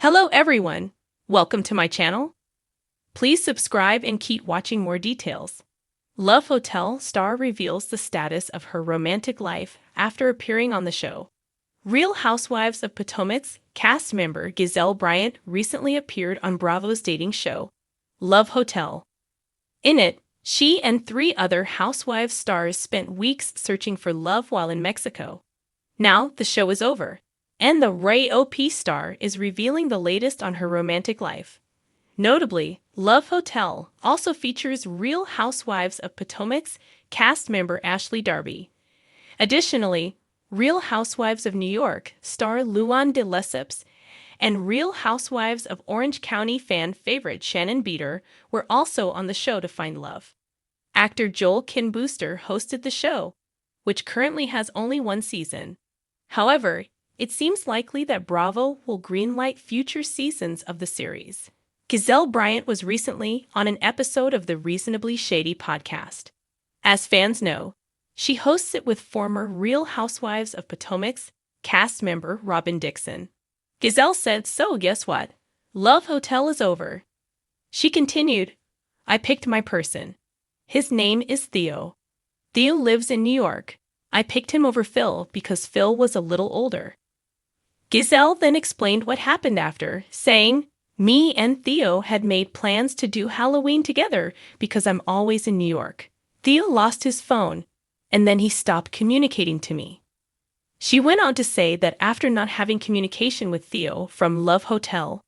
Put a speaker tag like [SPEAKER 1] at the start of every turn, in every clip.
[SPEAKER 1] Hello everyone! Welcome to my channel. Please subscribe and keep watching more details. Love Hotel star reveals the status of her romantic life after appearing on the show. Real Housewives of Potomac's cast member Gizelle Bryant recently appeared on Bravo's dating show, Love Hotel. In it, she and 3 other Housewives stars spent weeks searching for love while in Mexico. Now the show is over, and the Ray OP star is revealing the latest on her romantic life. Notably, Love Hotel also features Real Housewives of Potomac's cast member Ashley Darby. Additionally, Real Housewives of New York star Luann de Lesseps and Real Housewives of Orange County fan favorite Shannon Beater were also on the show to find love. Actor Joel Kin Booster hosted the show, which currently has only 1 season. However, it seems likely that Bravo will greenlight future seasons of the series. Gizelle Bryant was recently on an episode of the Reasonably Shady podcast. As fans know, she hosts it with former Real Housewives of Potomac's cast member Robin Dixon. Gizelle said, "So guess what? Love Hotel is over." She continued, "I picked my person. His name is Theo. Theo lives in New York. I picked him over Phil because Phil was a little older." Gizelle then explained what happened after, saying, "Me and Theo had made plans to do Halloween together because I'm always in New York. Theo lost his phone, and then he stopped communicating to me." She went on to say that after not having communication with Theo from Love Hotel,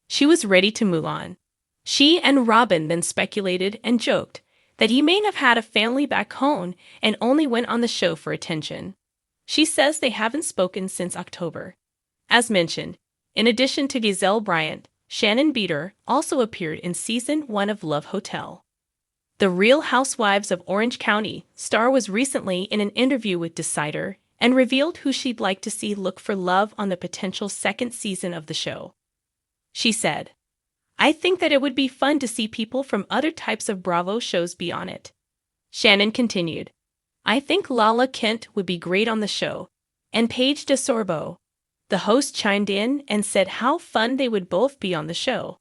[SPEAKER 1] she was ready to move on. She and Robin then speculated and joked that he may have had a family back home and only went on the show for attention. She says they haven't spoken since October. As mentioned, in addition to Gizelle Bryant, Shannon Beater also appeared in Season 1 of Love Hotel. The Real Housewives of Orange County star was recently in an interview with Decider and revealed who she'd like to see look for love on the potential 2nd season of the show. She said, "I think that it would be fun to see people from other types of Bravo shows be on it." Shannon continued, "I think Lala Kent would be great on the show, and Paige DeSorbo." The host chimed in and said how fun they would both be on the show.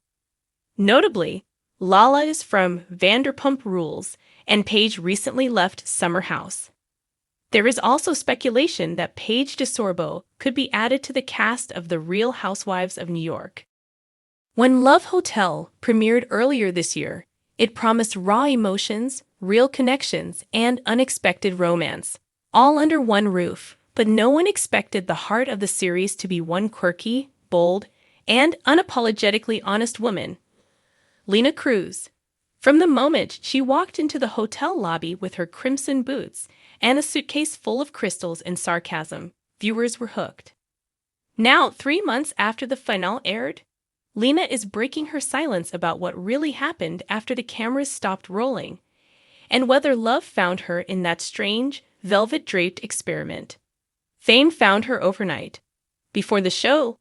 [SPEAKER 1] Notably, Lala is from Vanderpump Rules, and Paige recently left Summer House. There is also speculation that Paige DeSorbo could be added to the cast of The Real Housewives of New York. When Love Hotel premiered earlier this year, it promised raw emotions, real connections, and unexpected romance, all under one roof. But no one expected the heart of the series to be one quirky, bold, and unapologetically honest woman, Lena Cruz. From the moment she walked into the hotel lobby with her crimson boots and a suitcase full of crystals and sarcasm, viewers were hooked. Now, 3 months after the finale aired, Lena is breaking her silence about what really happened after the cameras stopped rolling, and whether love found her in that strange, velvet-draped experiment. Fame found her overnight. Before the show,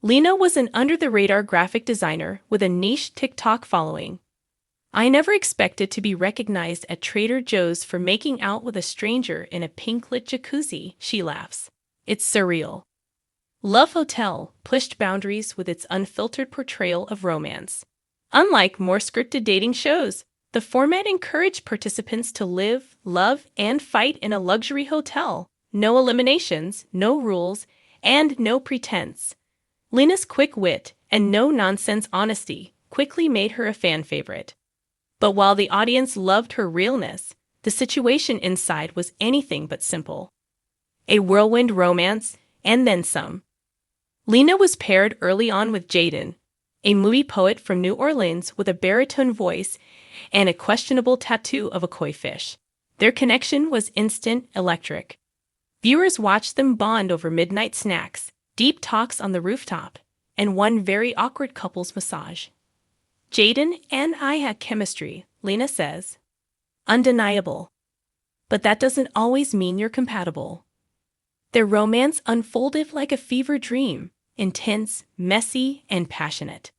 [SPEAKER 1] Lena was an under-the-radar graphic designer with a niche TikTok following. "I never expected to be recognized at Trader Joe's for making out with a stranger in a pink-lit jacuzzi," she laughs. "It's surreal." Love Hotel pushed boundaries with its unfiltered portrayal of romance. Unlike more scripted dating shows, the format encouraged participants to live, love, and fight in a luxury hotel. No eliminations, no rules, and no pretense. Lena's quick wit and no-nonsense honesty quickly made her a fan favorite. But while the audience loved her realness, the situation inside was anything but simple. A whirlwind romance, and then some. Lena was paired early on with Jaden, a movie poet from New Orleans with a baritone voice and a questionable tattoo of a koi fish. Their connection was instant, electric. Viewers watched them bond over midnight snacks, deep talks on the rooftop, and one very awkward couple's massage. "Jaden and I had chemistry," Lena says. "Undeniable. But that doesn't always mean you're compatible." Their romance unfolded like a fever dream, intense, messy, and passionate.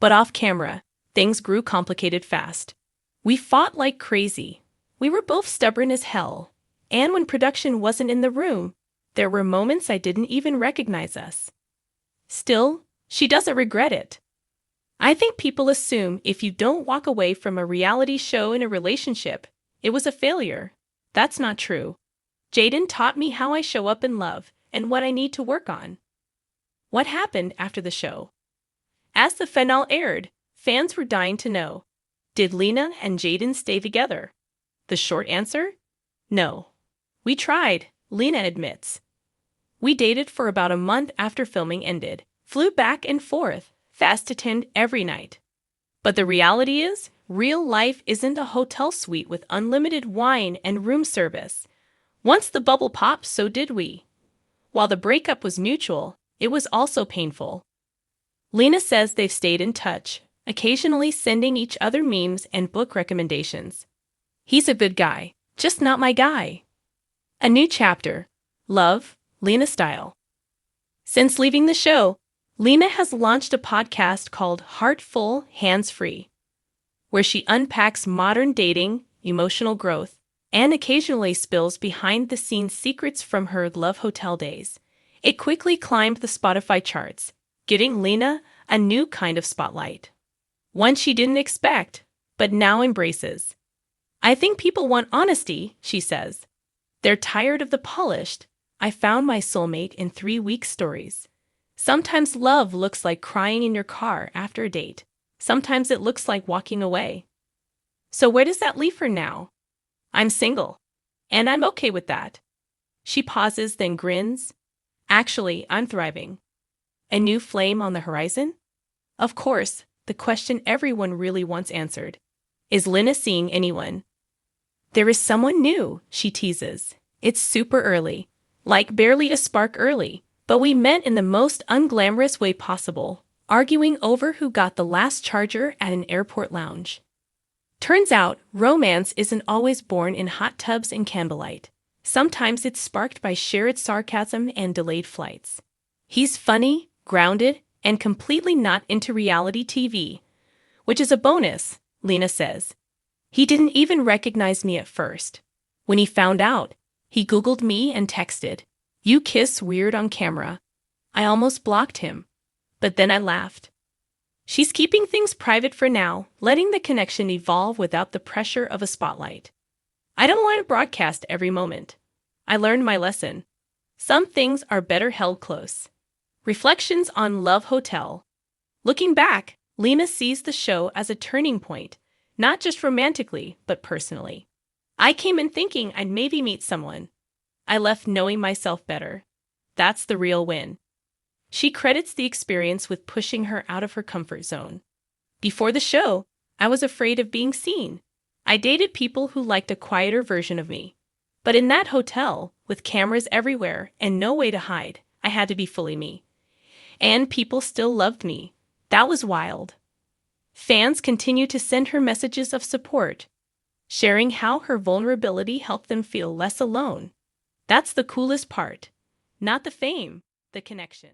[SPEAKER 1] But off camera, things grew complicated fast. "We fought like crazy. We were both stubborn as hell. And when production wasn't in the room, there were moments I didn't even recognize us." Still, She doesn't regret it. I think people assume if you don't walk away from a reality show in a relationship, it was a failure. That's not true. Jaden taught me how I show up in love and what I need to work on. What happened after the show? As the finale aired, fans were dying to know, did Lena and Jaden stay together? The short answer? No. We tried, Lena admits. We dated for about a month after filming ended, flew back and forth, fast to 10 every night. But the reality is, real life isn't a hotel suite with unlimited wine and room service. Once the bubble popped, so did we. While the breakup was mutual, it was also painful. Lena says they've stayed in touch, occasionally sending each other memes and book recommendations. He's a good guy, just not my guy. A new chapter. Love, Lena style. Since leaving the show, Lena has launched a podcast called Heartful, Hands-Free, where she unpacks modern dating, emotional growth, and occasionally spills behind-the-scenes secrets from her Love Hotel days. It quickly climbed the Spotify charts, getting Lena a new kind of spotlight. One she didn't expect, but now embraces. I think people want honesty, she says. They're tired of the polished, I found my soulmate in 3 week stories. Sometimes love looks like crying in your car after a date. Sometimes it looks like walking away. So where does that leave her now? I'm single, and I'm okay with that. She pauses, then grins. Actually, I'm thriving. A new flame on the horizon? Of course, the question everyone really wants answered. Is Lena seeing anyone? There is someone new, she teases. It's super early, like barely a spark early, but we met in the most unglamorous way possible, arguing over who got the last charger at an airport lounge. Turns out, romance isn't always born in hot tubs and candlelight. Sometimes it's sparked by shared sarcasm and delayed flights. He's funny, grounded, and completely not into reality TV, which is a bonus, Lena says. He didn't even recognize me at first. When he found out, he Googled me and texted, "You kiss weird on camera." I almost blocked him, but then I laughed. She's keeping things private for now, letting the connection evolve without the pressure of a spotlight. I don't want to broadcast every moment. I learned my lesson. Some things are better held close. Reflections on Love Hotel. Looking back, Lena sees the show as a turning point, not just romantically, but personally. I came in thinking I'd maybe meet someone. I left knowing myself better. That's the real win. She credits the experience with pushing her out of her comfort zone. Before the show, I was afraid of being seen. I dated people who liked a quieter version of me. But in that hotel, with cameras everywhere and no way to hide, I had to be fully me. And people still loved me. That was wild. Fans continue to send her messages of support, sharing how her vulnerability helped them feel less alone. That's the coolest part. Not the fame, the connection.